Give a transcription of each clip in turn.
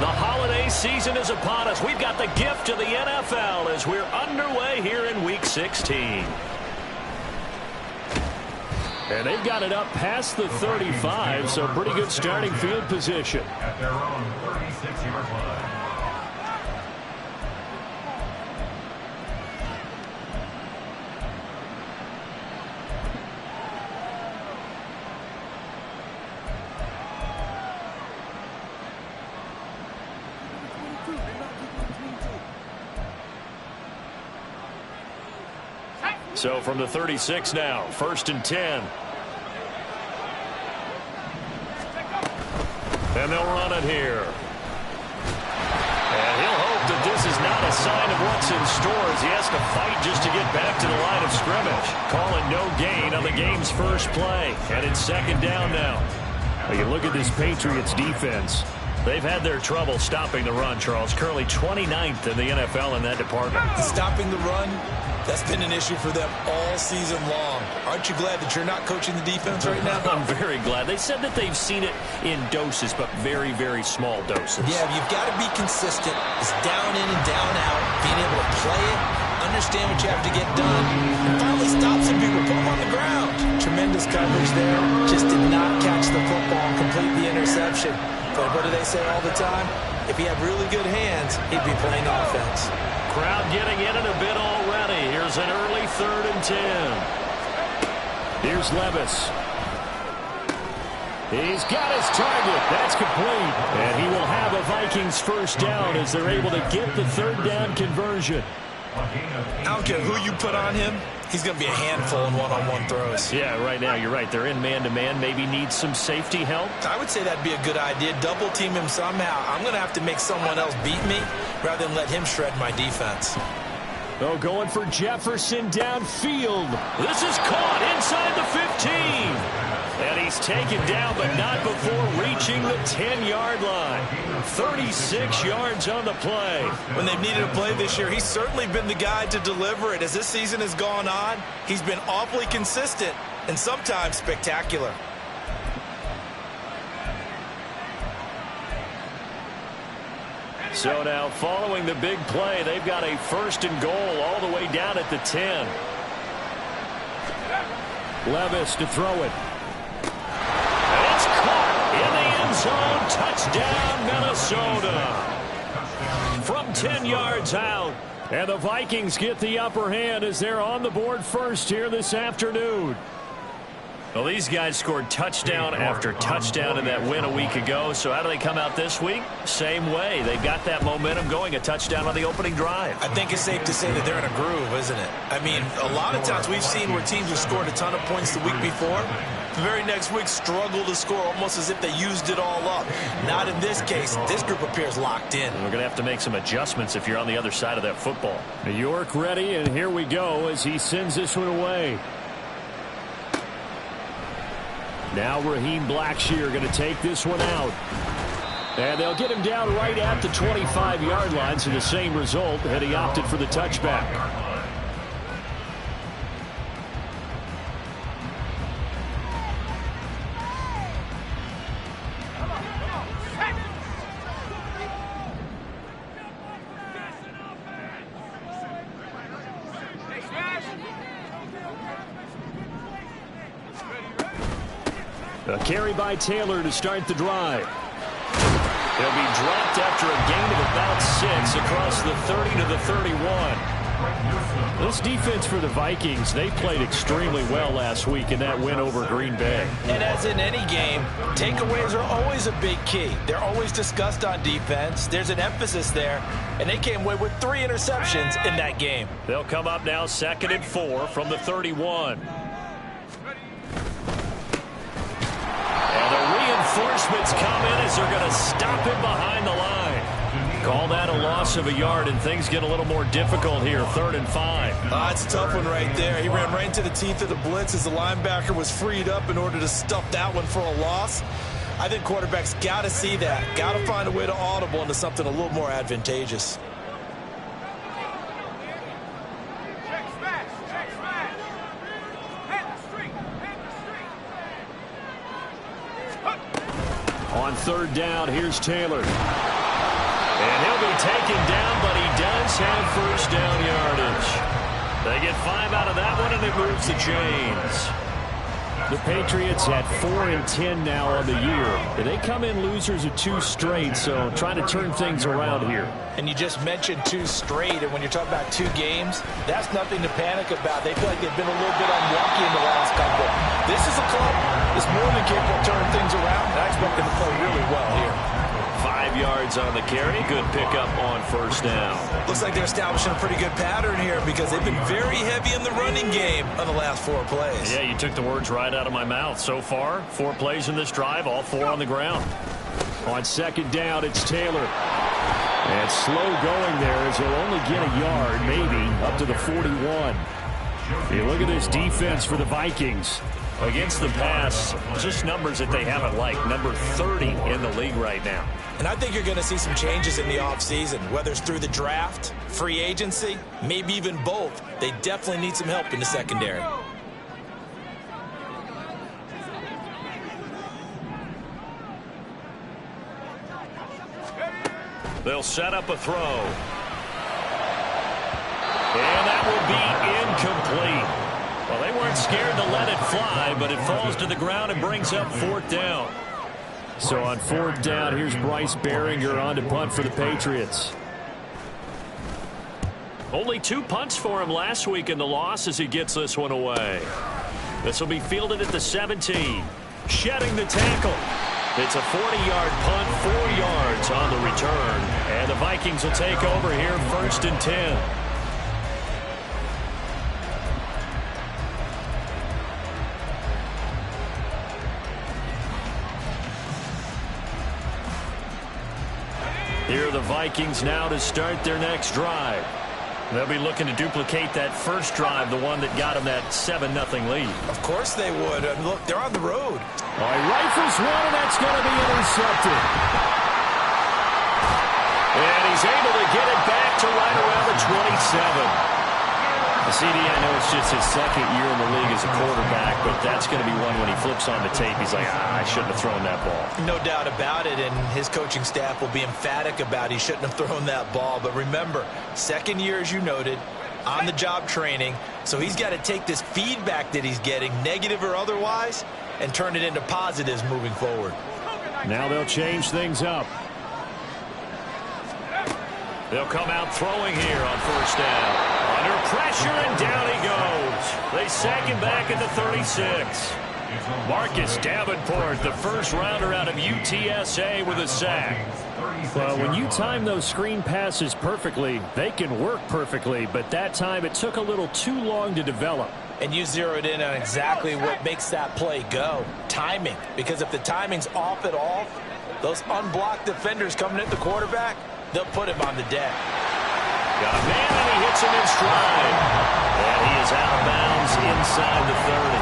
The holiday season is upon us. We've got the gift of the NFL as we're underway here in Week 16. And they've got it up past the 35, so pretty good starting field position. At their own 36-yard line. So from the 36 now, 1st and 10. And they'll run it here. And he'll hope that this is not a sign of what's in store as he has to fight just to get back to the line of scrimmage. Calling no gain on the game's first play. And it's 2nd down now. Well, you look at this Patriots defense. They've had their trouble stopping the run, Charles. Currently 29th in the NFL in that department. Stopping the run, that's been an issue for them all season long. Aren't you glad that you're not coaching the defense right now? I'm very glad. They said that they've seen it in doses, but very, very small doses. Yeah, you've got to be consistent. It's down in and down out, being able to play it, understand what you have to get done, and finally stop some people, put them on the ground. Tremendous coverage there. Just did not catch the football and complete the interception. But what do they say all the time? If he had really good hands, he'd be playing offense. Crowd getting in it a bit already. Here's an early 3rd and 10. Here's Levis. He's got his target. That's complete. And he will have a Vikings first down as they're able to get the 3rd down conversion. I don't care who you put on him. He's going to be a handful in one-on-one throws. Yeah, right now you're right. They're in man-to-man. Maybe needs some safety help. I would say that'd be a good idea. Double team him somehow. I'm going to have to make someone else beat me rather than let him shred my defense. Oh, going for Jefferson downfield. This is caught inside the 15. And he's taken down, but not before reaching the 10-yard line. 36 yards on the play. When they've needed a play this year, he's certainly been the guy to deliver it. As this season has gone on, he's been awfully consistent and sometimes spectacular. So now, following the big play, they've got a 1st and goal all the way down at the 10. Levis to throw it. And it's caught in the end zone. Touchdown, Minnesota. From 10 yards out. And the Vikings get the upper hand as they're on the board first here this afternoon. Well, these guys scored touchdown after touchdown in that win a week ago. So how do they come out this week? Same way. They got that momentum going, a touchdown on the opening drive. I think it's safe to say that they're in a groove, isn't it? I mean, a lot of times we've seen where teams have scored a ton of points the week before. The very next week struggle to score almost as if they used it all up. Not in this case. This group appears locked in. We're going to have to make some adjustments if you're on the other side of that football. New York ready, and here we go as he sends this one away. Now Raheem Blackshear going to take this one out. And they'll get him down right at the 25-yard line, so the same result, and he opted for the touchback. A carry by Taylor to start the drive. He'll be dropped after a gain of about 6 across the 30 to the 31. This defense for the Vikings, they played extremely well last week in that win over Green Bay. And as in any game, takeaways are always a big key. They're always discussed on defense. There's an emphasis there, and they came away with 3 interceptions in that game. They'll come up now 2nd and 4 from the 31. Reinforcements come in as they're going to stop him behind the line. Call that a loss of a yard, and things get a little more difficult here. 3rd and 5. It's a tough one right there. He ran right into the teeth of the blitz as the linebacker was freed up in order to stuff that one for a loss. I think quarterbacks got to see that. Got to find a way to audible into something a little more advantageous. On 3rd down, here's Taylor. And he'll be taken down, but he does have first down yardage. They get 5 out of that one, and it moves the chains. The Patriots at 4-10 now on the year. They come in losers of 2 straight, so trying to turn things around here. And you just mentioned 2 straight, and when you're talking about 2 games, that's nothing to panic about. They feel like they've been a little bit unlucky in the last couple. This is a club that's more than capable of turning things around, and I expect them to play really well here. 5 yards on the carry. Good pickup on first down. Looks like they're establishing a pretty good pattern here because they've been very heavy in the running game on the last 4 plays. Yeah, you took the words right out of my mouth. So far, 4 plays in this drive, all 4 on the ground. On second down, it's Taylor. And slow going there as he'll only get a yard, maybe, up to the 41. You look at this defense for the Vikings. Against the pass, just numbers that they haven't liked. Number 30 in the league right now. And I think you're going to see some changes in the offseason, whether it's through the draft, free agency, maybe even both. They definitely need some help in the secondary. They'll set up a throw. And that will be incomplete. Well, they weren't scared to let it fly, but it falls to the ground and brings up 4th down. So on 4th down, here's Bryce Behringer on to punt for the Patriots. Only 2 punts for him last week in the loss as he gets this one away. This will be fielded at the 17. Shedding the tackle. It's a 40-yard punt, 4 yards on the return. And the Vikings will take over here, 1st and 10. Here are the Vikings now to start their next drive. They'll be looking to duplicate that first drive, the one that got them that 7-0 lead. Of course they would. And look, they're on the road. All right, rifles one, and that's going to be intercepted. And he's able to get it back to right around the 27. CD, I know it's just his 2nd year in the league as a quarterback, but that's going to be one when he flips on the tape. He's like, I shouldn't have thrown that ball. No doubt about it, and his coaching staff will be emphatic about he shouldn't have thrown that ball. But remember, 2nd year, as you noted, on-the-job training, so he's got to take this feedback that he's getting, negative or otherwise, and turn it into positives moving forward. Now they'll change things up. They'll come out throwing here on 1st down. Under pressure, and down he goes. They sack him back at the 36. Marcus Davenport, the first rounder out of UTSA, with a sack. Well, when you time those screen passes perfectly, they can work perfectly, but that time it took a little too long to develop. And you zeroed in on exactly what makes that play go. Timing. Because if the timing's off at all, those unblocked defenders coming at the quarterback, they'll put him on the deck. Got a man, and he hits him in stride. And he is out of bounds inside the 30.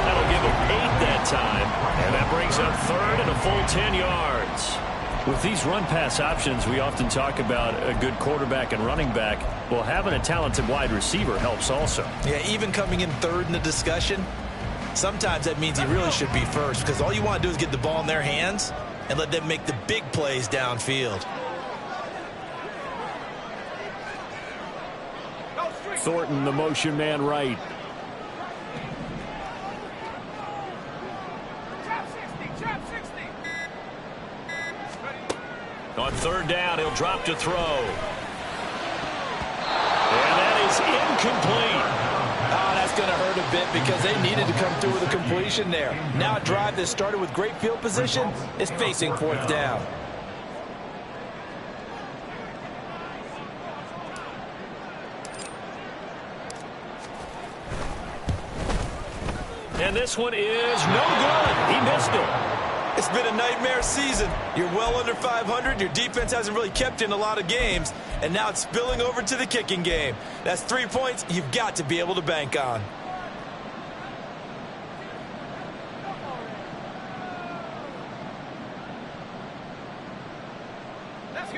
That'll give him 8 that time. And that brings up 3rd and a full 10 yards. With these run-pass options, we often talk about a good quarterback and running back. Well, having a talented wide receiver helps also. Yeah, even coming in 3rd in the discussion, sometimes that means he really should be first, because all you want to do is get the ball in their hands and let them make the big plays downfield. Thornton, the motion man right. On 3rd down, he'll drop to throw. And that is incomplete. Oh, that's going to hurt a bit because they needed to come through with a completion there. Now a drive that started with great field position is facing 4th down. And this one is no good. He missed it. It's been a nightmare season. You're well under 500. Your defense hasn't really kept in a lot of games. And now it's spilling over to the kicking game. That's 3 points you've got to be able to bank on.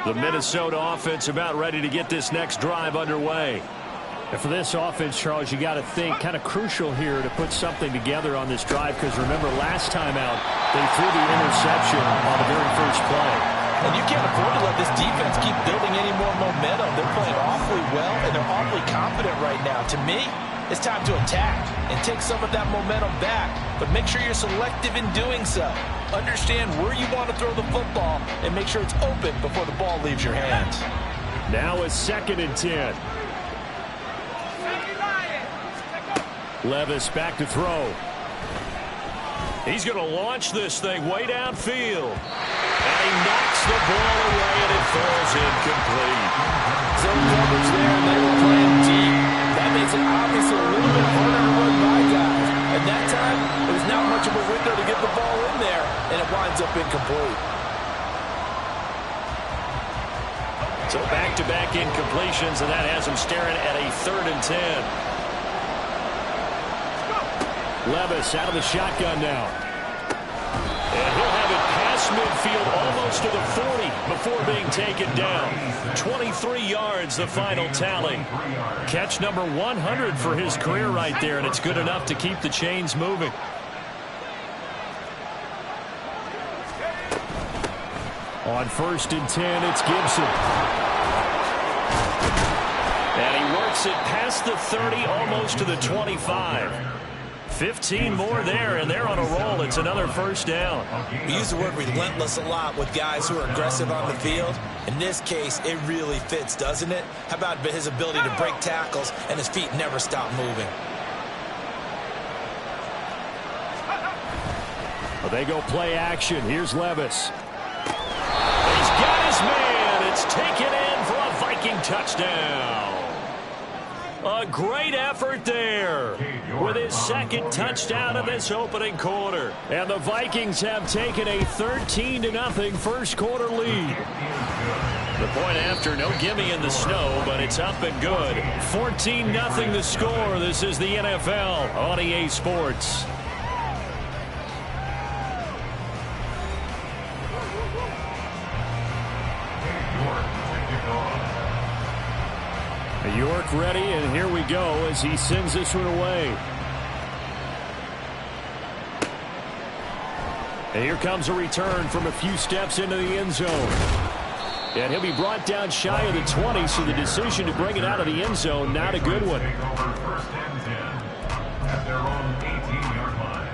The Minnesota offense about ready to get this next drive underway. And for this offense, Charles, you got to think kind of crucial here to put something together on this drive, because remember last time out they threw the interception on the very first play. And you can't afford to let this defense keep building any more momentum. They're playing awfully well, and they're awfully confident right now. To me, it's time to attack and take some of that momentum back, but make sure you're selective in doing so. Understand where you want to throw the football and make sure it's open before the ball leaves your hands. Now it's 2nd and 10. Levis back to throw. He's going to launch this thing way downfield. And he knocks the ball away, and it falls incomplete. Zone coverage there, and they were playing deep. That makes it obviously a little bit harder to run by guys. At that time, there was not much of a window to get the ball in there, and it winds up incomplete. So back-to-back incompletions, and that has him staring at a 3rd and 10. Levis out of the shotgun now. And he'll have it past midfield almost to the 40 before being taken down. 23 yards, the final tally. Catch number 100 for his career right there, and it's good enough to keep the chains moving. On 1st and 10, it's Gibson. And he works it past the 30, almost to the 25. 15 more there, and they're on a roll. It's another 1st down. We use the word relentless a lot with guys who are aggressive on the field. In this case, it really fits, doesn't it? How about his ability to break tackles and his feet never stop moving? Well, they go play action. Here's Levis. He's got his man. It's taken in for a Viking touchdown. A great effort there with his 2nd touchdown of this opening quarter. And the Vikings have taken a 13-0 first quarter lead. The point after, no gimme in the snow, but it's up and good. 14-0 the score. This is the NFL on EA Sports. York ready, and here we go as he sends this one away. And here comes a return from a few steps into the end zone. And he'll be brought down shy of the 20, so the decision to bring it out of the end zone, not a good one. At their own 18-yard line.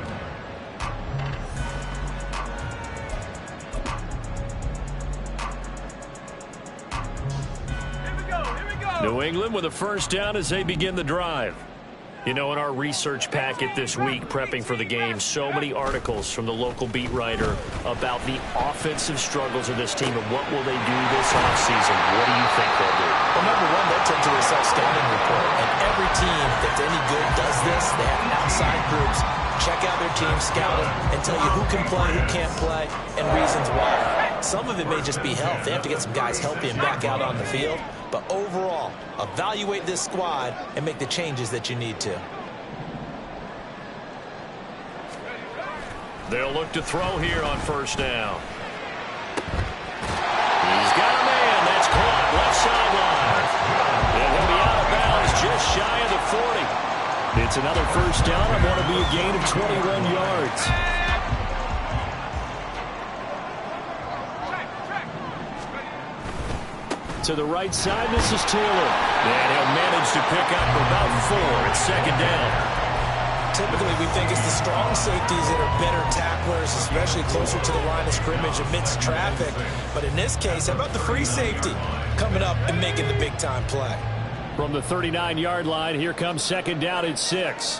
New England with a 1st down as they begin the drive. You know, in our research packet this week, prepping for the game, so many articles from the local beat writer about the offensive struggles of this team and what will they do this offseason. What do you think they'll do? Well, number one, they'll turn to this outstanding report. And every team that's any good does this. They have outside groups. Check out their team, scout it, and tell you who can play, who can't play, and reasons why. Some of it may just be health. They have to get some guys healthy and back out on the field. But overall, evaluate this squad and make the changes that you need to. They'll look to throw here on 1st down. He's got a man. That's caught. Left sideline. And he'll be out of bounds just shy of the 40. It's another 1st down. I want to be a gain of 21 yards. To the right side, this is Taylor. And he'll manage to pick up about 4. It's 2nd down. Typically, we think it's the strong safeties that are better tacklers, especially closer to the line of scrimmage amidst traffic. But in this case, how about the free safety coming up and making the big-time play? From the 39-yard line, here comes 2nd down at 6.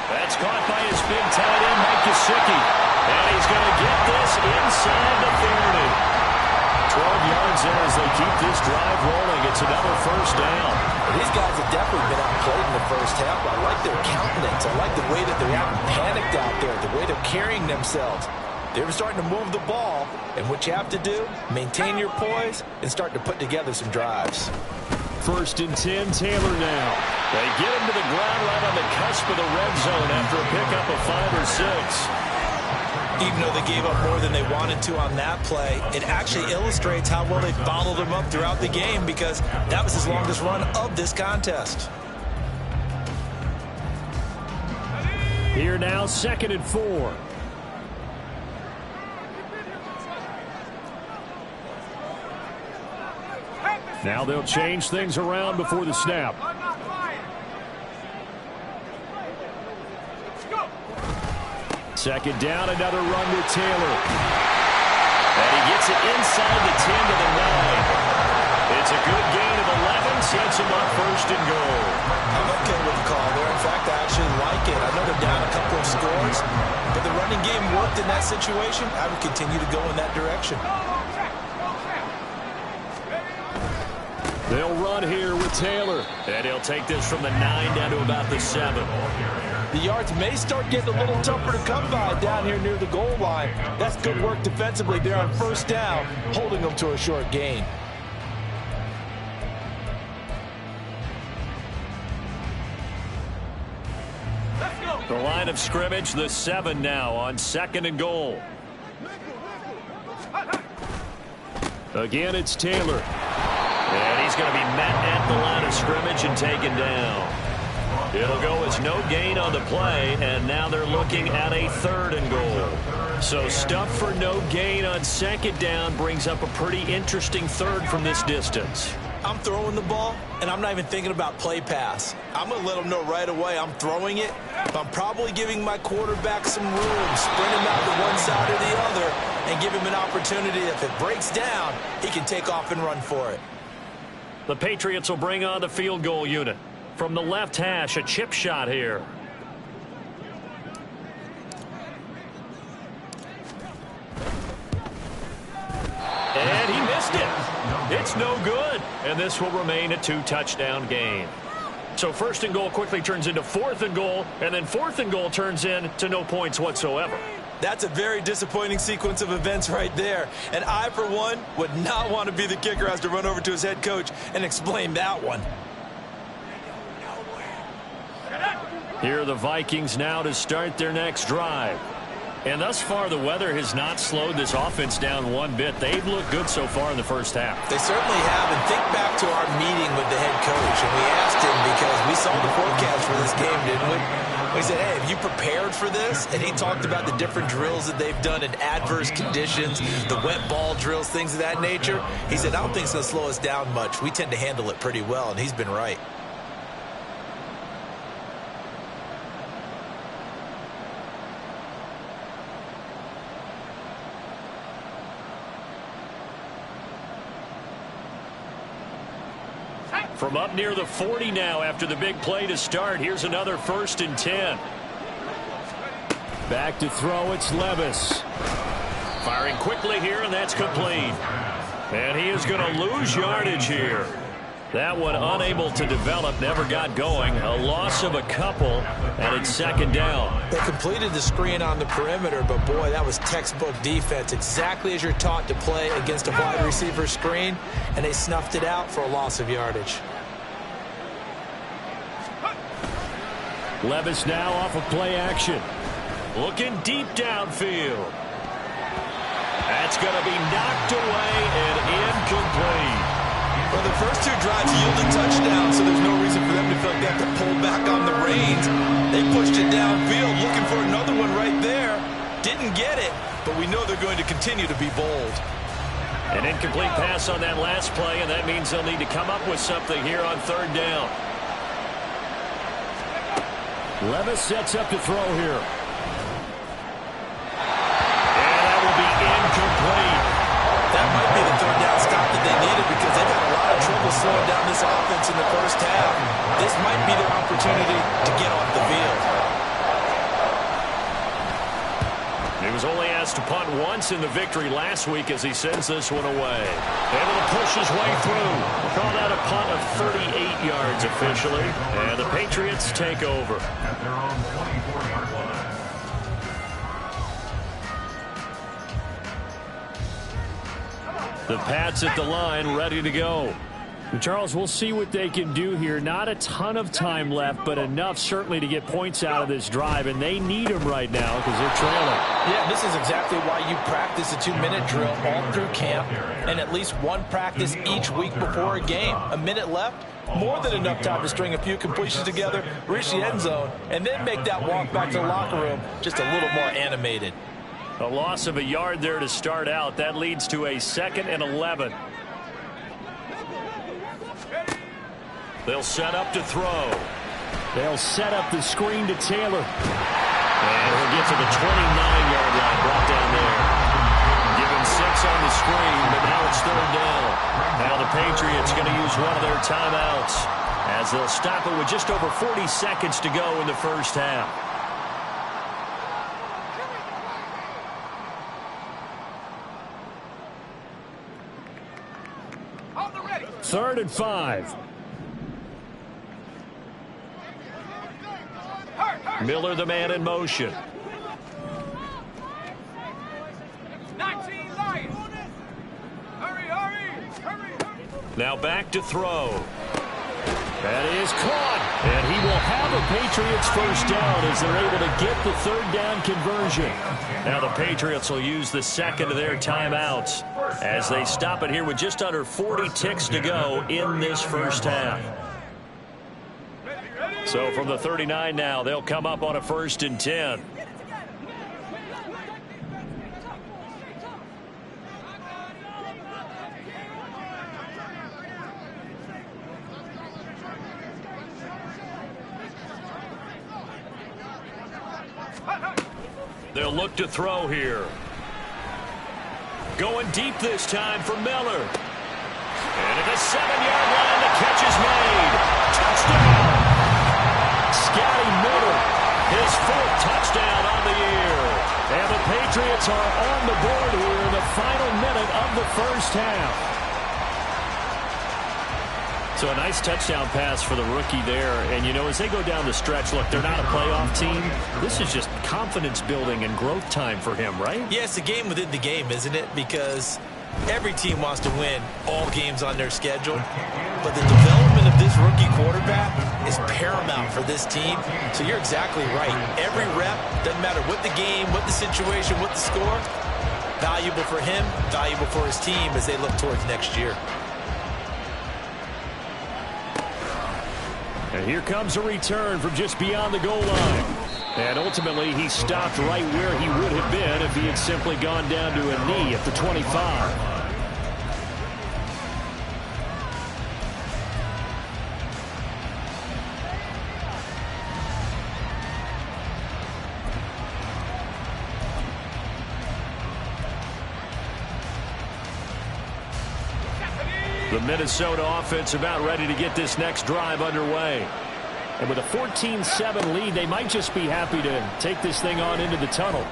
That's caught by his big tight end, Mike Gesicki. And he's going to get this inside the 30. 12 yards there as they keep this drive rolling. It's another 1st down. These guys have definitely been outplayed in the 1st half. I like their countenance. I like the way that they're out panicked out there, the way they're carrying themselves. They're starting to move the ball, and what you have to do, maintain your poise and start to put together some drives. 1st and 10, Taylor now. They get him to the ground right on the cusp of the red zone after a pickup of 5 or 6. Even though they gave up more than they wanted to on that play, it actually illustrates how well they followed them up throughout the game, because that was his longest run of this contest. Here now, 2nd and 4. Now they'll change things around before the snap. Second down, another run with Taylor. And he gets it inside the 10 to the 9. It's a good gain of 11, sets him up first and goal. I'm okay with the call there. In fact, I actually like it. I know they're down a couple of scores, but the running game worked in that situation. I would continue to go in that direction. They'll run here with Taylor. And he'll take this from the 9 down to about the 7. The yards may start getting a little tougher to come by down here near the goal line. That's good work defensively there on first down, holding them to a short gain. The line of scrimmage, the 7 now on second and goal. Again, it's Taylor. And he's going to be met at the line of scrimmage and taken down. It'll go as no gain on the play, and now they're looking at a 3rd and goal. So stuff for no gain on second down brings up a pretty interesting 3rd from this distance. I'm throwing the ball, and I'm not even thinking about play pass. I'm going to let them know right away I'm throwing it, but I'm probably giving my quarterback some room, sprint him out to one side or the other, and give him an opportunity. If it breaks down, he can take off and run for it. The Patriots will bring on the field goal unit. From the left hash, a chip shot here. And he missed it. It's no good. And this will remain a 2-touchdown game. So 1st and goal quickly turns into 4th and goal, and then 4th and goal turns into no points whatsoever. That's a very disappointing sequence of events right there. And I, for one, would not want to be the kicker who has to run over to his head coach and explain that one. Here are the Vikings now to start their next drive. And thus far, the weather has not slowed this offense down one bit. They've looked good so far in the first half. They certainly have. And think back to our meeting with the head coach. And we asked him, because we saw the forecast for this game, didn't we? We said, hey, have you prepared for this? And he talked about the different drills that they've done in adverse conditions, the wet ball drills, things of that nature. He said, I don't think it's going to slow us down much. We tend to handle it pretty well, and he's been right. From up near the 40 now after the big play to start. Here's another 1st and 10. Back to throw, it's Levis. Firing quickly here, and that's complete. And he is going to lose yardage here. That one unable to develop, never got going. A loss of a couple, and it's 2nd down. They completed the screen on the perimeter, but boy, that was textbook defense. Exactly as you're taught to play against a wide receiver screen, and they snuffed it out for a loss of yardage. Levis now off of play action. Looking deep downfield. That's going to be knocked away and incomplete. Well, the first 2 drives yielded touchdowns, so there's no reason for them to feel like they have to pull back on the reins. They pushed it downfield, looking for another one right there. Didn't get it, but we know they're going to continue to be bold. An incomplete pass on that last play, and that means they'll need to come up with something here on 3rd down. Levis sets up to throw here. And that will be incomplete. That might be the 3rd down stop that they needed, because they've had a lot of trouble slowing down this offense in the first half. This might be their opportunity to get off the field. He was only asked to punt once in the victory last week as he sends this one away. Able to push his way through. Call that a punt of 38 yards officially. And the Patriots take over. At their own 24-yard line. The Pats at the line, ready to go. Charles, we'll see what they can do here. Not a ton of time left, but enough certainly to get points out of this drive, and they need them right now because they're trailing. Yeah, this is exactly why you practice a 2-minute drill all through camp and at least one practice each week before a game. A minute left, more than enough time to string a few completions together, reach the end zone, and then make that walk back to the locker room just a little more animated. A loss of a yard there to start out. That leads to a 2nd and 11. They'll set up to throw. They'll set up the screen to Taylor. And he'll get to the 29-yard line, brought down there. Given 6 on the screen, but now it's 3rd down. Now the Patriots going to use one of their timeouts as they'll stop it with just over 40 seconds to go in the first half. Third and 5. Miller, the man in motion. 19 Lions. Hurry. Now back to throw. That is caught. And he will have a Patriots first down as they're able to get the 3rd down conversion. Now the Patriots will use the second of their timeouts as they stop it here with just under 40 ticks to go in this first half. So from the 39 now, they'll come up on a 1st and 10. They'll look to throw here. Going deep this time for Miller. And at the 7-yard line, the catch is made. Touchdown! Scotty Miller, his 4th touchdown on the year. And the Patriots are on the board here in the final minute of the first half. So a nice touchdown pass for the rookie there. And, you know, as they go down the stretch, look, they're not a playoff team. This is just confidence building and growth time for him, right? Yeah, it's a game within the game, isn't it? Because every team wants to win all games on their schedule. But the development of this rookie quarterback is paramount for this team. So you're exactly right. Every rep, doesn't matter what the game, what the situation, what the score, valuable for him, valuable for his team as they look towards next year. And here comes a return from just beyond the goal line. And ultimately, he stopped right where he would have been if he had simply gone down to a knee at the 25. The Minnesota offense about ready to get this next drive underway. And with a 14-7 lead, they might just be happy to take this thing on into the tunnel.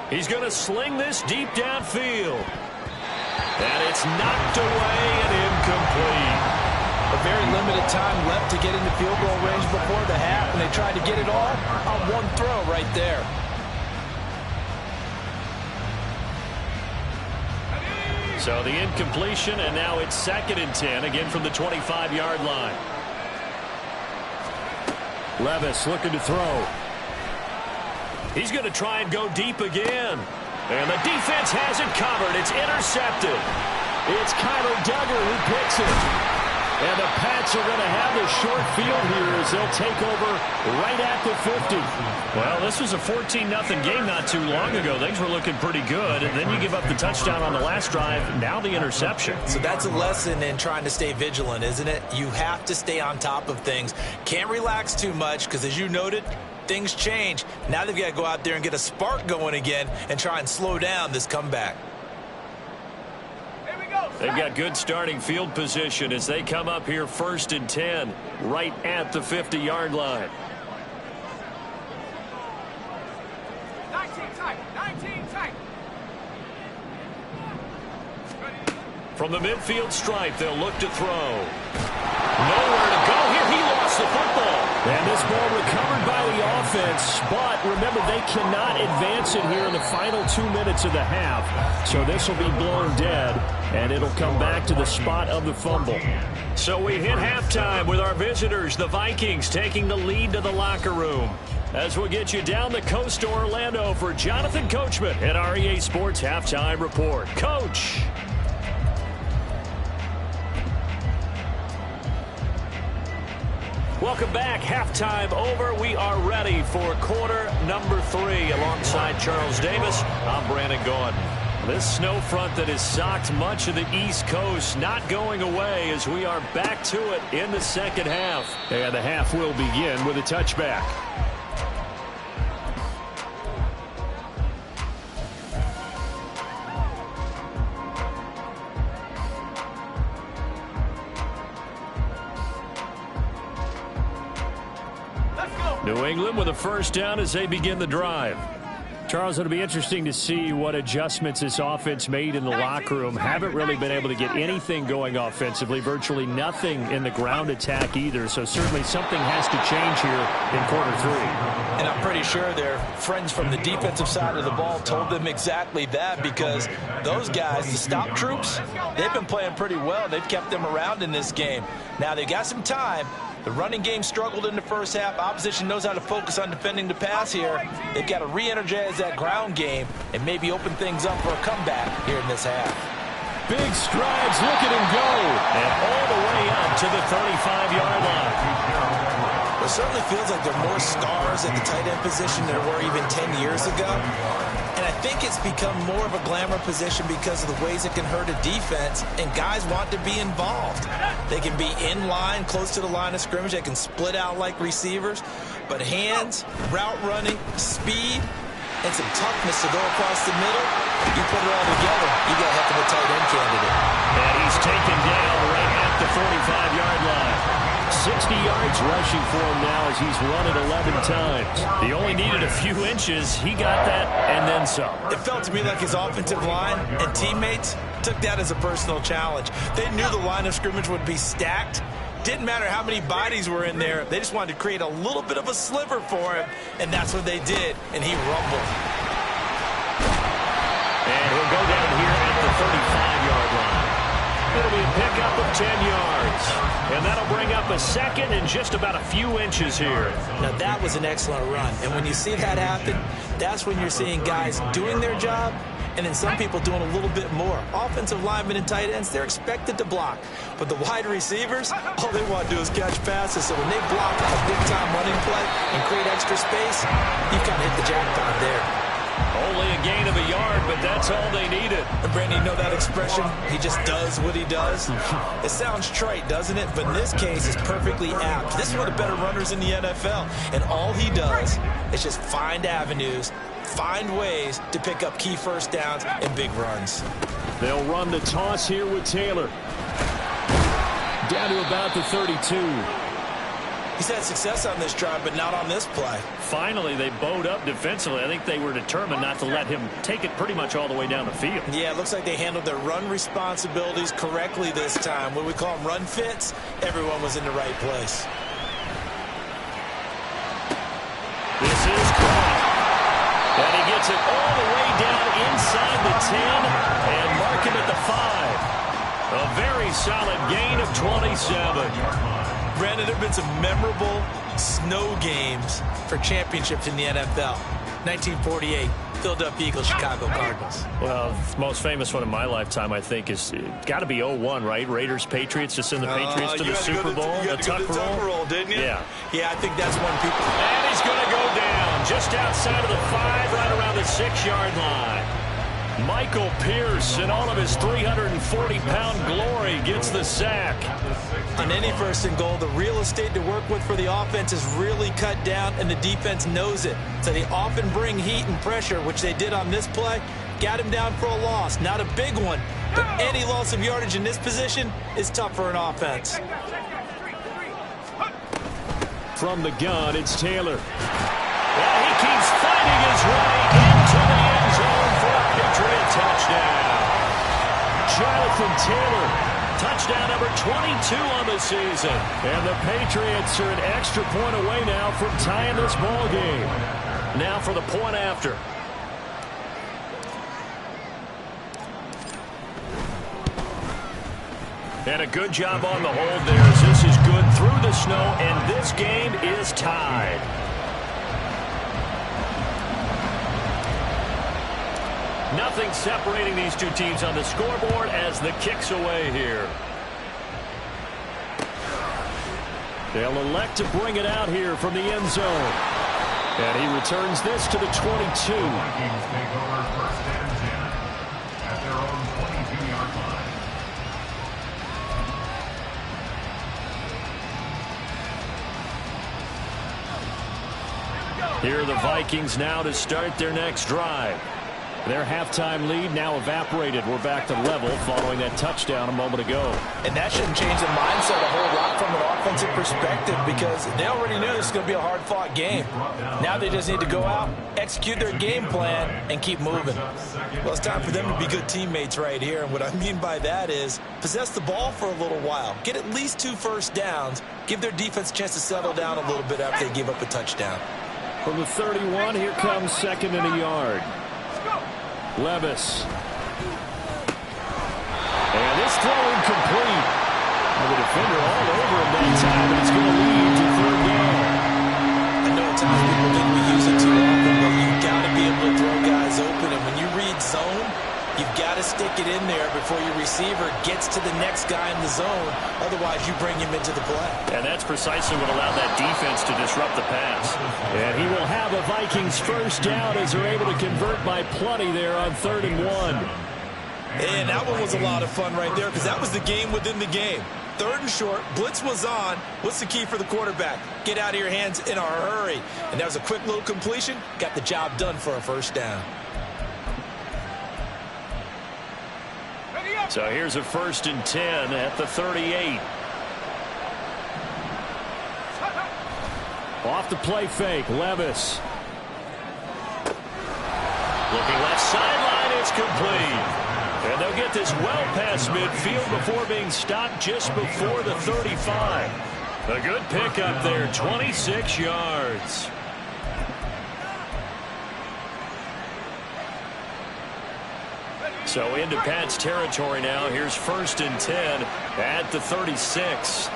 He's going to sling this deep downfield. And it's knocked away and incomplete. A very limited time left to get into field goal range before the half, and they tried to get it all on one throw right there. So the incompletion, and now it's 2nd and 10, again from the 25-yard line. Levis looking to throw. He's going to try and go deep again. And the defense has it covered. It's intercepted. It's Kyler Duggar who picks it. And the Pats are going to have the short field here as they'll take over right at the 50. Well, this was a 14-0 game not too long ago. Things were looking pretty good, and then you give up the touchdown on the last drive, now the interception. So that's a lesson in trying to stay vigilant, isn't it? You have to stay on top of things. Can't relax too much because, as you noted, things change. Now they've got to go out there and get a spark going again and try and slow down this comeback. They've got good starting field position as they come up here 1st and 10, right at the 50-yard line. 19 tight. From the midfield stripe, they'll look to throw. Nowhere to go here. He lost the football. And this ball recovered by the offense, but remember, they cannot advance it here in the final 2 minutes of the half. So this will be blown dead, and it'll come back to the spot of the fumble. So we hit halftime with our visitors, the Vikings, taking the lead to the locker room. As we'll get you down the coast to Orlando for Jonathan Coachman at our EA Sports Halftime Report. Coach. Welcome back. Halftime over. We are ready for quarter number 3. Alongside Charles Davis, I'm Brandon Gaudin. This snow front that has socked much of the East Coast not going away as we are back to it in the second half. And the half will begin with a touchback. New England with a first down as they begin the drive. Charles, it'll be interesting to see what adjustments this offense made in the locker room. Haven't really been able to get anything going offensively, virtually nothing in the ground attack either. So certainly something has to change here in quarter three. And I'm pretty sure their friends from the defensive side of the ball told them exactly that, because those guys, the stop troops, they've been playing pretty well. They've kept them around in this game. Now they've got some time. The running game struggled in the first half. Opposition knows how to focus on defending the pass here. They've got to re-energize that ground game and maybe open things up for a comeback here in this half. Big strides, look at him go. And all the way up to the 35-yard line. It certainly feels like there are more stars at the tight end position than there were even 10 years ago. And I think it's become more of a glamour position because of the ways it can hurt a defense, and guys want to be involved. They can be in line, close to the line of scrimmage. They can split out like receivers. But hands, route running, speed, and some toughness to go across the middle, you put it all together, you got a heck of a tight end candidate. And he's taken down right at the 45-yard line. 60 yards rushing for him now as he's run it 11 times. He only needed a few inches. He got that and then some. It felt to me like his offensive line and teammates took that as a personal challenge. They knew the line of scrimmage would be stacked. Didn't matter how many bodies were in there. They just wanted to create a little bit of a sliver for him, and that's what they did, and he rumbled. And he'll go down here at the 35-yard line. It'll be a pickup of 10 yards. And that'll bring up a second and just about a few inches here. Now, that was an excellent run. And when you see that happen, that's when you're seeing guys doing their job and then some people doing a little bit more. Offensive linemen and tight ends, they're expected to block. But the wide receivers, all they want to do is catch passes. So when they block a big-time running play and create extra space, you've kind of hit the jackpot there. Only a gain of a yard, but that's all they needed. And Brandon, you know that expression? He just does what he does. It sounds trite, doesn't it? But in this case, it's perfectly apt. This is one of the better runners in the NFL. And all he does is just find avenues, find ways to pick up key first downs and big runs. They'll run the toss here with Taylor. Down to about the 32. He's had success on this drive, but not on this play. Finally, they bowed up defensively. I think they were determined not to let him take it pretty much all the way down the field. Yeah, it looks like they handled their run responsibilities correctly this time. When we call them run fits, everyone was in the right place. This is caught. And he gets it all the way down inside the 10 and mark him at the 5. A very solid gain of 27. Brandon, there have been some memorable snow games for championships in the NFL. 1948, Philadelphia Eagles, Chicago Cardinals. Well, the most famous one in my lifetime, I think, is got to be 01, right? Raiders, Patriots, to send the Patriots to the Super Bowl. You got to go to the tuck roll, didn't you? Yeah. Yeah, I think that's one people. And he's going to go down just outside of the 5, right around the 6-yard line. Michael Pierce, in all of his 340-pound glory, gets the sack. On any first and goal, the real estate to work with for the offense is really cut down, and the defense knows it. So they often bring heat and pressure, which they did on this play. Got him down for a loss. Not a big one, but any loss of yardage in this position is tough for an offense. From the gun, it's Taylor. Well, he keeps fighting his way into the end zone for a Patriot touchdown. Jonathan Taylor. Touchdown number 22 on the season. And the Patriots are an extra point away now from tying this ball game. Now for the point after. And a good job on the hold there as this is good through the snow, and this game is tied. Nothing separating these two teams on the scoreboard as the kick's away here. They'll elect to bring it out here from the end zone. And he returns this to the 22. Here are the Vikings now to start their next drive. Their halftime lead now evaporated. We're back to level following that touchdown a moment ago. And that shouldn't change the mindset a whole lot from an offensive perspective because they already knew this was going to be a hard-fought game. Now they just need to go out, execute their game plan, and keep moving. Well, it's time for them to be good teammates right here. And what I mean by that is possess the ball for a little while. Get at least 2 first downs. Give their defense a chance to settle down a little bit after they give up a touchdown. From the 31, here comes 2nd and a yard. Levis. And this throw incomplete. The defender all over him that time, and it's going to lead to 3rd down. I know at times people think we use it too often, but you've got to be able to throw guys open. And when you read zone, you've got to stick it in there before your receiver gets to the next guy in the zone. Otherwise, you bring him into the play. And that's precisely what allowed that defense to disrupt the pass. And he will have a Vikings first down as they're able to convert by plenty there on 3rd and 1. And that one was a lot of fun right there because that was the game within the game. 3rd and short, blitz was on. What's the key for the quarterback? Get out of your hands in a hurry. And that was a quick little completion. Got the job done for a first down. So here's a 1st and 10 at the 38. Off the play fake, Levis. Looking left sideline, it's complete. And they'll get this well past midfield before being stopped just before the 35. A good pickup there, 26 yards. So into Pat's territory now. Here's 1st and 10 at the 36.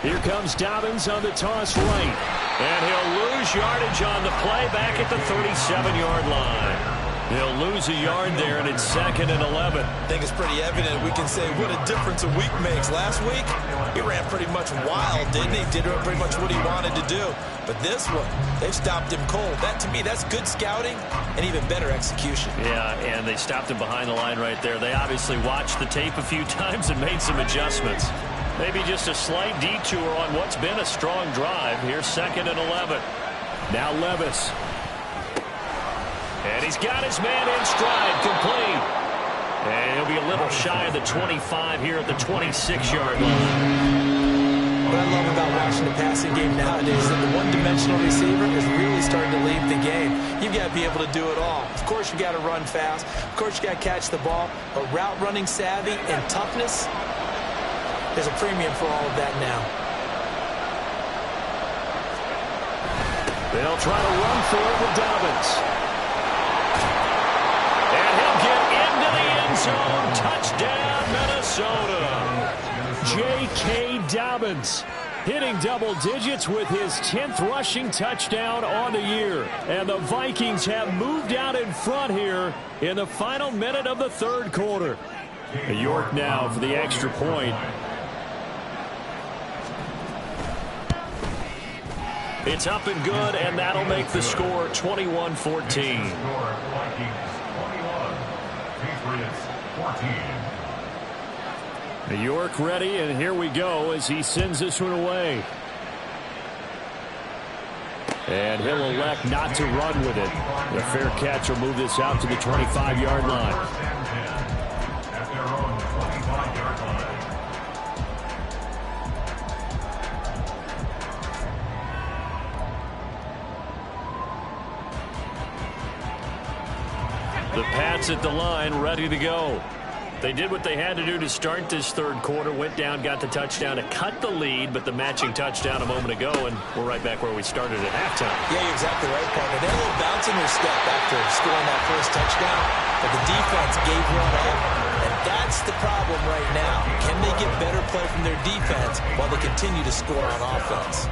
Here comes Dobbins on the toss right. And he'll lose yardage on the play back at the 37-yard line. He'll lose a yard there, and it's 2nd and 11. I think it's pretty evident. We can say what a difference a week makes. Last week, he ran pretty much wild, didn't he? Did pretty much what he wanted to do. But this one, they've stopped him cold. That, to me, that's good scouting and even better execution. Yeah, and they stopped him behind the line right there. They obviously watched the tape a few times and made some adjustments. Maybe just a slight detour on what's been a strong drive. Here's 2nd and 11. Now Levis. And he's got his man in stride, complete. And he'll be a little shy of the 25 here at the 26-yard line. What I love about watching the passing game nowadays is that the one-dimensional receiver is really starting to leave the game. You've got to be able to do it all. Of course, you've got to run fast. Of course, you've got to catch the ball. But route running savvy and toughness, there's a premium for all of that now. They'll try to run for it with Dobbins. And he'll get into the end zone. Touchdown, Minnesota. J.K. Dobbins hitting double digits with his 10th rushing touchdown on the year. And the Vikings have moved out in front here in the final minute of the 3rd quarter. York now for the extra point. It's up and good, and that'll make the score 21-14. York ready, and here we go as he sends this one away. And he'll elect not to run with it. A fair catch will move this out to the 25-yard line. The Pats at the line, ready to go. They did what they had to do to start this 3rd quarter. Went down, got the touchdown to cut the lead, but the matching touchdown a moment ago, and we're right back where we started at halftime. Yeah, you're exactly right, partner. They had a little bounce in their step after scoring that first touchdown, but the defense gave one up, and that's the problem right now. Can they get better play from their defense while they continue to score on offense?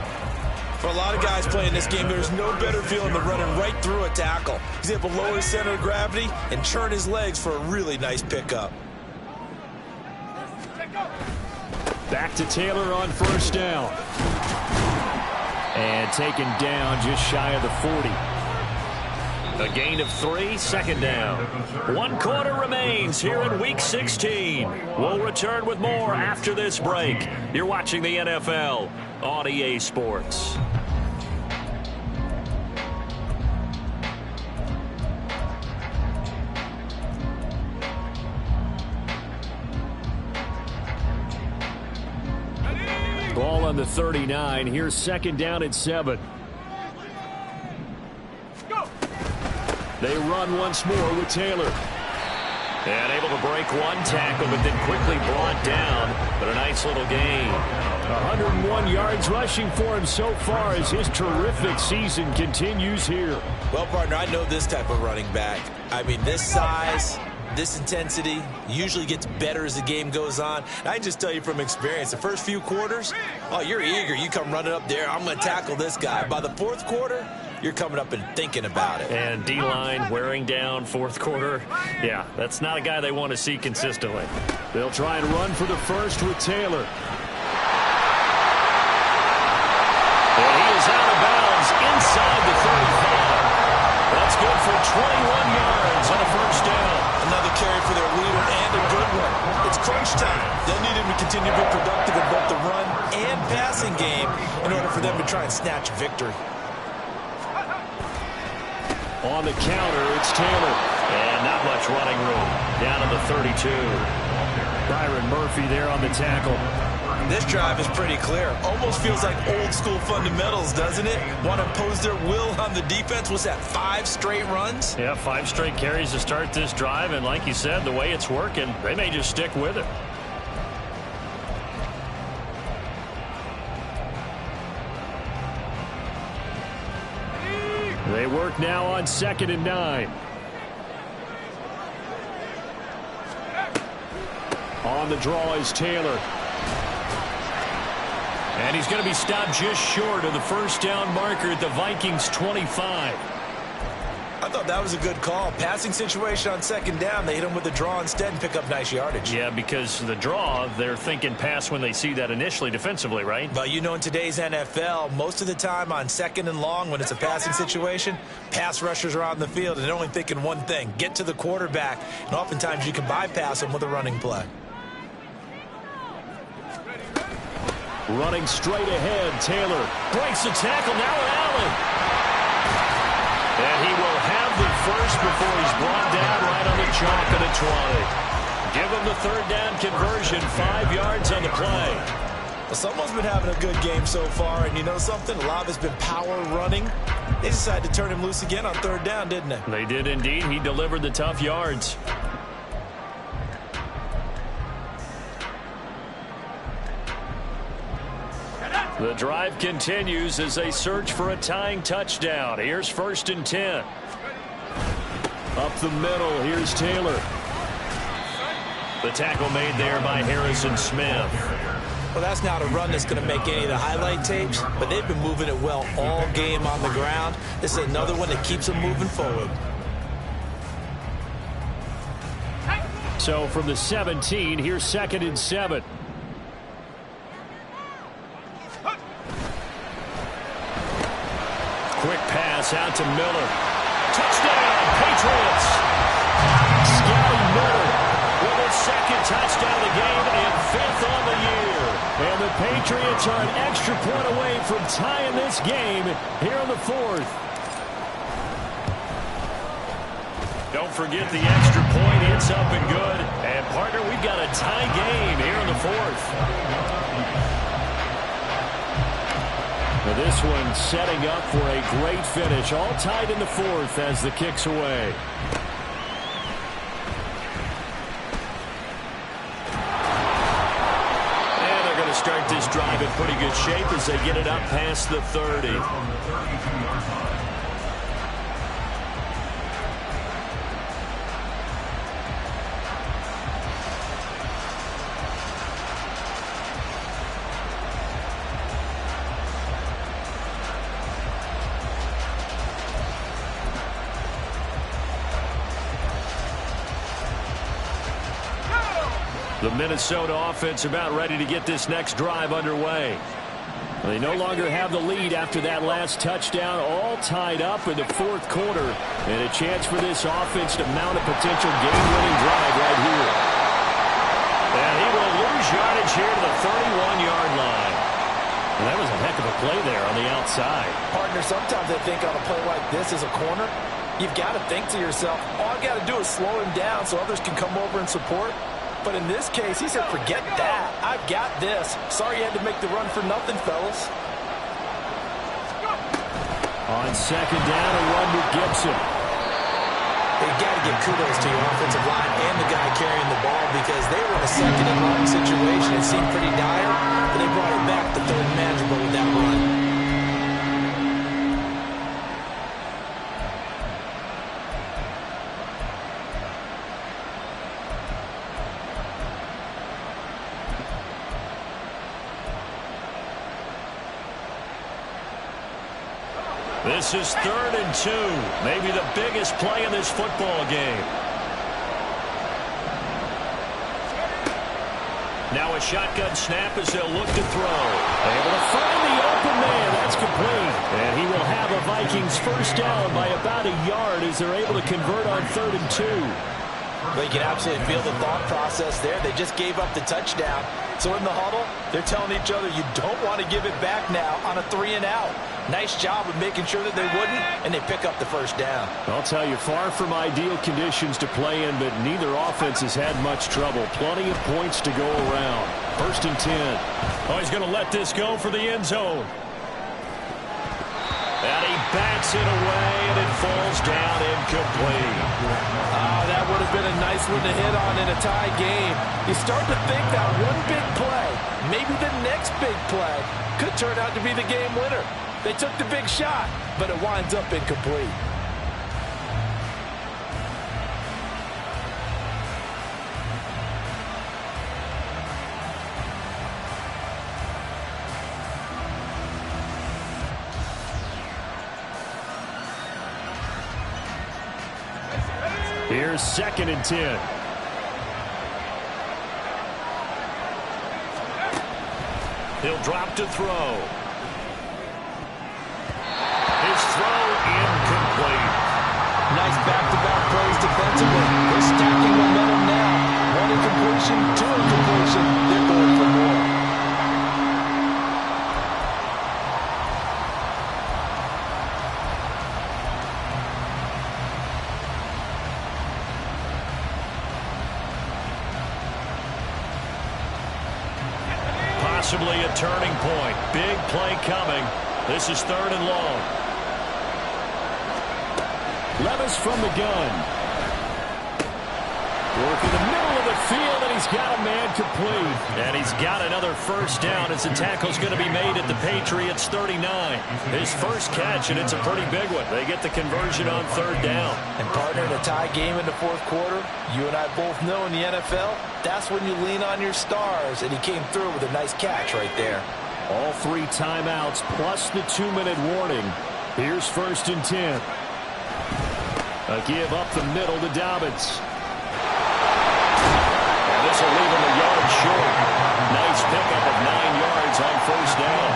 For a lot of guys playing this game, there's no better feeling than running right through a tackle. He's able to lower his center of gravity and churn his legs for a really nice pickup. Back to Taylor on first down. And taken down just shy of the 40. A gain of 3, 2nd down. 1 quarter remains here in Week 16. We'll return with more after this break. You're watching the NFL on EA Sports. on the 39. Here's second down and 7. They run once more with Taylor. And able to break one tackle, but then quickly brought down. But a nice little gain. 101 yards rushing for him so far as his terrific season continues here. Well, partner, I know this type of running back. I mean, this size, this intensity usually gets better as the game goes on. And I can just tell you from experience, the first few quarters, oh, you're eager. You come running up there, I'm going to tackle this guy. By the fourth quarter, you're coming up and thinking about it. And D-line wearing down fourth quarter. Yeah, that's not a guy they want to see consistently. They'll try and run for the first with Taylor. And he is out of bounds inside the 35. That's good for 21 yards on a first down. Another carry for their leader and a good one. It's crunch time. They'll need him to continue to be productive in both the run and passing game in order for them to try and snatch victory. On the counter, it's Taylor. And not much running room. Down to the 32. Byron Murphy there on the tackle. This drive is pretty clear. Almost feels like old school fundamentals, doesn't it? Want to impose their will on the defense. Was that 5 straight runs? Yeah, 5 straight carries to start this drive. And like you said, the way it's working, they may just stick with it. They work now on 2nd and 9. On the draw is Taylor. And he's going to be stopped just short of the first down marker at the Vikings 25. I thought that was a good call. Passing situation on 2nd down. They hit him with the draw instead and pick up nice yardage. Yeah, because the draw, they're thinking pass when they see that initially defensively, right? But you know, in today's NFL, most of the time on 2nd and long, when it's a passing situation, pass rushers are on the field and they're only thinking one thing, get to the quarterback. And oftentimes you can bypass them with a running play. Running straight ahead, Taylor. Breaks the tackle, now an alley. And he will have the first before he's brought down right on the chalk at the 20. Give him the 3rd down conversion, 5 yards on the play. Well, someone's been having a good game so far, and you know something? A lot of it's been power running. They decided to turn him loose again on 3rd down, didn't they? They did indeed. He delivered the tough yards. The drive continues as they search for a tying touchdown. Here's 1st and 10. Up the middle, here's Taylor. The tackle made there by Harrison Smith. Well, that's not a run that's going to make any of the highlight tapes, but they've been moving it well all game on the ground. This is another one that keeps them moving forward. So from the 17, here's 2nd and 7. Quick pass out to Miller. Touchdown, Patriots. Scotty Miller with his 2nd touchdown of the game and 5th on the year. And the Patriots are an extra point away from tying this game here in the 4th. Don't forget the extra point. It's up and good. And, partner, we've got a tie game here in the 4th. Now this one setting up for a great finish. All tied in the 4th as the kick's away. And they're going to start this drive in pretty good shape as they get it up past the 30. The Minnesota offense about ready to get this next drive underway. They no longer have the lead after that last touchdown, all tied up in the 4th quarter, and a chance for this offense to mount a potential game-winning drive right here. And he will lose yardage here to the 31-yard line. And that was a heck of a play there on the outside. Partner, sometimes I think on a play like this as a corner, you've got to think to yourself, all I've got to do is slow him down so others can come over and support. But in this case, he said, forget that. I've got this. Sorry you had to make the run for nothing, fellas. On second down, a run with Gibson. You've got to give kudos to your offensive line and the guy carrying the ball because they were in a second and long situation. It seemed pretty dire, but they brought it back to third and manageable with that run. This is 3rd and 2. Maybe the biggest play in this football game. Now a shotgun snap as they'll look to throw. Able to find the open man. That's complete. And he will have a Vikings first down by about a yard as they're able to convert on 3rd and 2. Well, you can absolutely feel the thought process there. They just gave up the touchdown. So in the huddle, they're telling each other, you don't want to give it back now on a 3-and-out. Nice job of making sure that they wouldn't, and they pick up the first down. I'll tell you, far from ideal conditions to play in, but neither offense has had much trouble. Plenty of points to go around. 1st and 10. Oh, he's going to let this go for the end zone. And he bats it away, and it falls down incomplete. Oh, that would have been a nice one to hit on in a tie game. You start to think that one big play, maybe the next big play, could turn out to be the game winner. They took the big shot, but it winds up incomplete. Here's 2nd and 10. He'll drop to throw. His throw incomplete. Nice back-to-back plays defensively. They're stacking momentum now. 1 incompletion, 2 incompletion. They're going for more. Possibly a turning point. Big play coming. This is 3rd and long. Levis from the gun. Work in the middle of the field, and he's got a man complete. And he's got another first down as the tackle's going to be made at the Patriots' 39. His first catch, and it's a pretty big one. They get the conversion on 3rd down. And partner, in a tie game in the 4th quarter, you and I both know in the NFL, that's when you lean on your stars, and he came through with a nice catch right there. All 3 timeouts plus the 2-minute warning. Here's 1st and 10. A give up the middle to Dobbins. And this will leave him a yard short. Nice pickup of 9 yards on 1st down.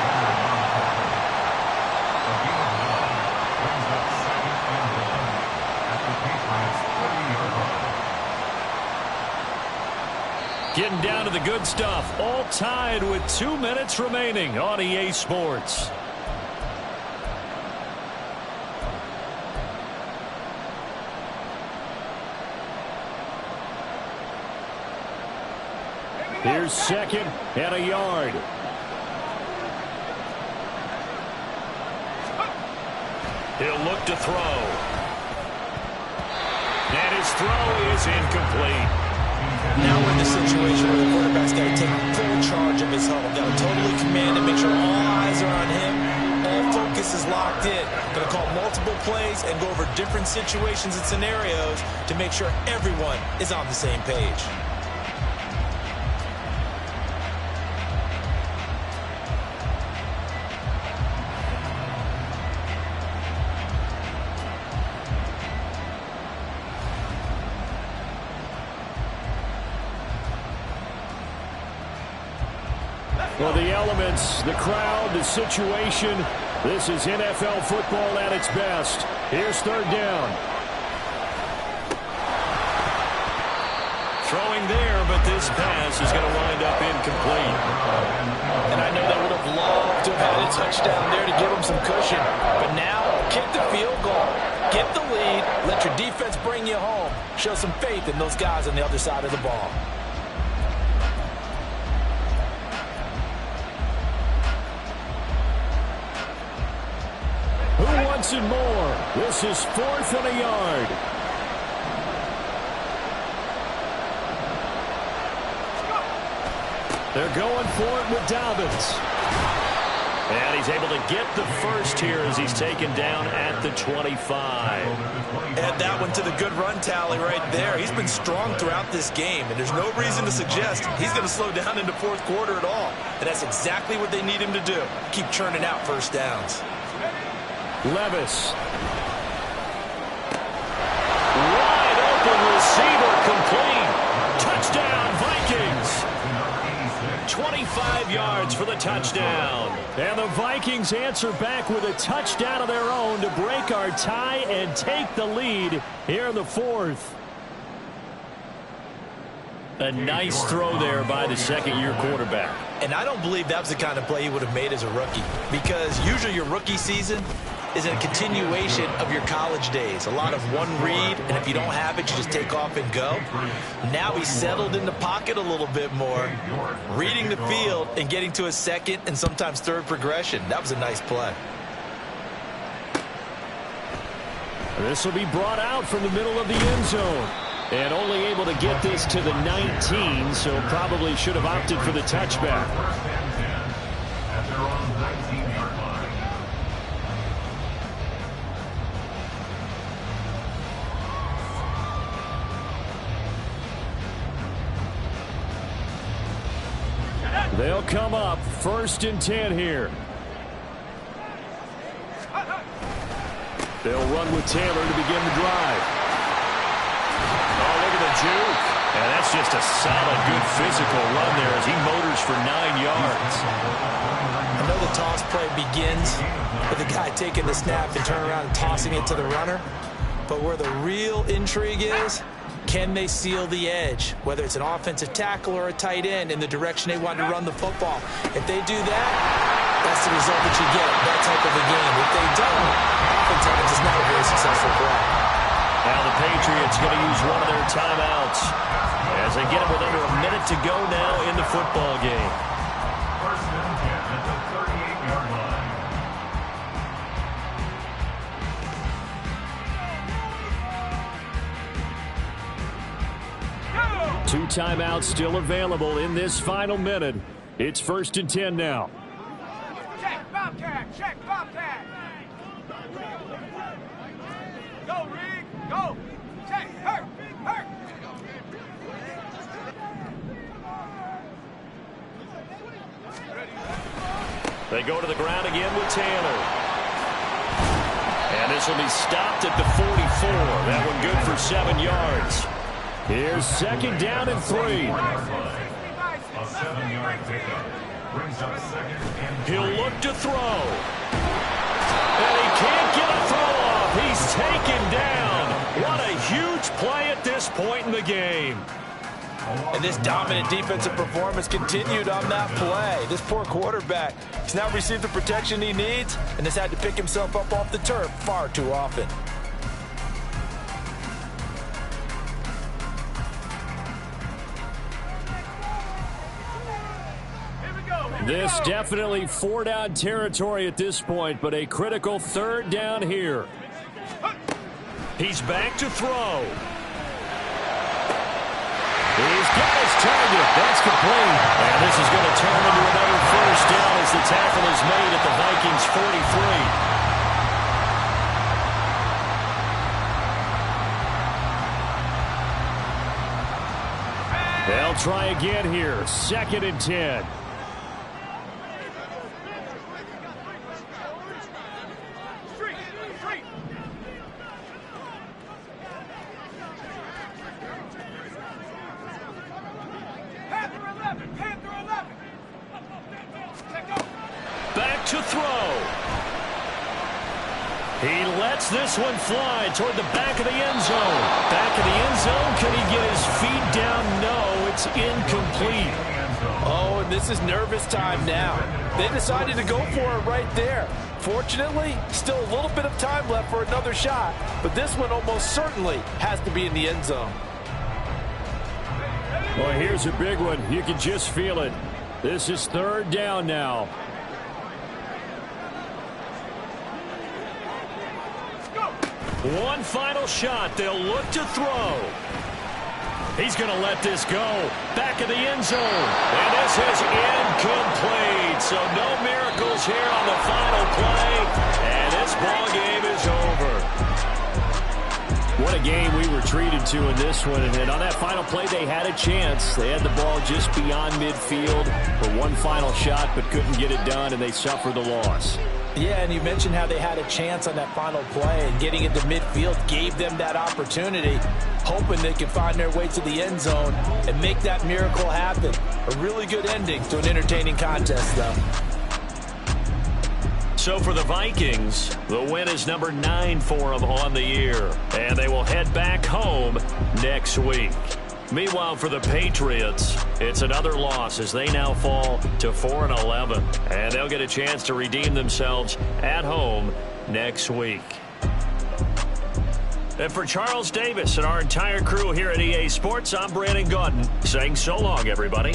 Getting down to the good stuff. All tied with 2 minutes remaining on EA Sports. Here's 2nd and a yard. He'll look to throw. And his throw is incomplete. Now we're in the situation where the quarterback's got to take full charge of his huddle. Got to totally command and make sure all eyes are on him. All focus is locked in. Going to call multiple plays and go over different situations and scenarios to make sure everyone is on the same page. Well, the elements, the crowd, the situation, this is NFL football at its best. Here's 3rd down. Throwing there, but this pass is going to wind up incomplete. And I know they would have loved to have had a touchdown there to give them some cushion. But now, kick the field goal, get the lead, let your defense bring you home. Show some faith in those guys on the other side of the ball. Who wants it more? This is 4th and a yard. They're going for it with Dobbins. And he's able to get the first here as he's taken down at the 25. Add that one to the good run tally right there. He's been strong throughout this game, and there's no reason to suggest he's going to slow down into fourth quarter at all. And that's exactly what they need him to do. Keep churning out first downs. Levis. Wide open receiver complete. Touchdown, Vikings. 25 yards for the touchdown. And the Vikings answer back with a touchdown of their own to break our tie and take the lead here in the 4th. A nice throw there by the second-year quarterback. And I don't believe that was the kind of play he would have made as a rookie, because usually your rookie season is a continuation of your college days. A lot of one read, and if you don't have it, you just take off and go. Now he's settled in the pocket a little bit more, reading the field and getting to a second and sometimes third progression. That was a nice play. This will be brought out from the middle of the end zone. And only able to get this to the 19, so probably should have opted for the touchback. They'll come up 1st and 10 here. They'll run with Taylor to begin the drive. Oh, look at the juke. And that's just a solid, good physical run there as he motors for 9 yards. I know the toss play begins with the guy taking the snap and turning around and tossing it to the runner. But where the real intrigue is, can they seal the edge, whether it's an offensive tackle or a tight end, in the direction they want to run the football? If they do that, that's the result that you get, that type of a game. If they don't, oftentimes it's not a very successful play. Now the Patriots going to use one of their timeouts as they get it with under a minute to go now in the football game. 1st and 10 at the 38-yard line. Two timeouts still available in this final minute. It's 1st and 10 now. Check, Bobcat, check, Bobcat. Go, Reed, go. Check, hurt, hurt. They go to the ground again with Taylor. And this will be stopped at the 44. That one good for 7 yards. Here's 2nd down and 3. A 7-yard pickup brings up 2nd and 3. He'll look to throw. And he can't get a throw off. He's taken down. What a huge play at this point in the game. And this dominant defensive performance continued on that play. This poor quarterback, he's now received the protection he needs and has had to pick himself up off the turf far too often. This definitely 4-down territory at this point, but a critical 3rd down here. He's back to throw. He's got his target. That's complete. And this is going to turn into another 1st down as the tackle is made at the Vikings 43. They'll try again here. 2nd and 10. Back to throw. He lets this one fly toward the back of the end zone. Back of the end zone. Can he get his feet down? No, it's incomplete. Oh, and this is nervous time now. They decided to go for it right there. Fortunately, still a little bit of time left for another shot, but this one almost certainly has to be in the end zone. Well, here's a big one. You can just feel it. This is 3rd down now. One final shot. They'll look to throw. He's going to let this go. Back of the end zone. And this is incomplete. So no miracles here on the final play. And this ball game is over. What a game we were treated to in this one. And on that final play, they had a chance. They had the ball just beyond midfield for one final shot, but couldn't get it done, and they suffered the loss. Yeah, and you mentioned how they had a chance on that final play, and getting into midfield gave them that opportunity, hoping they could find their way to the end zone and make that miracle happen. A really good ending to an entertaining contest, though. So for the Vikings, the win is number 9 for them on the year, and they will head back home next week. Meanwhile, for the Patriots, it's another loss as they now fall to 4-11, and they'll get a chance to redeem themselves at home next week. And for Charles Davis and our entire crew here at EA Sports, I'm Brandon Gaudin saying so long, everybody.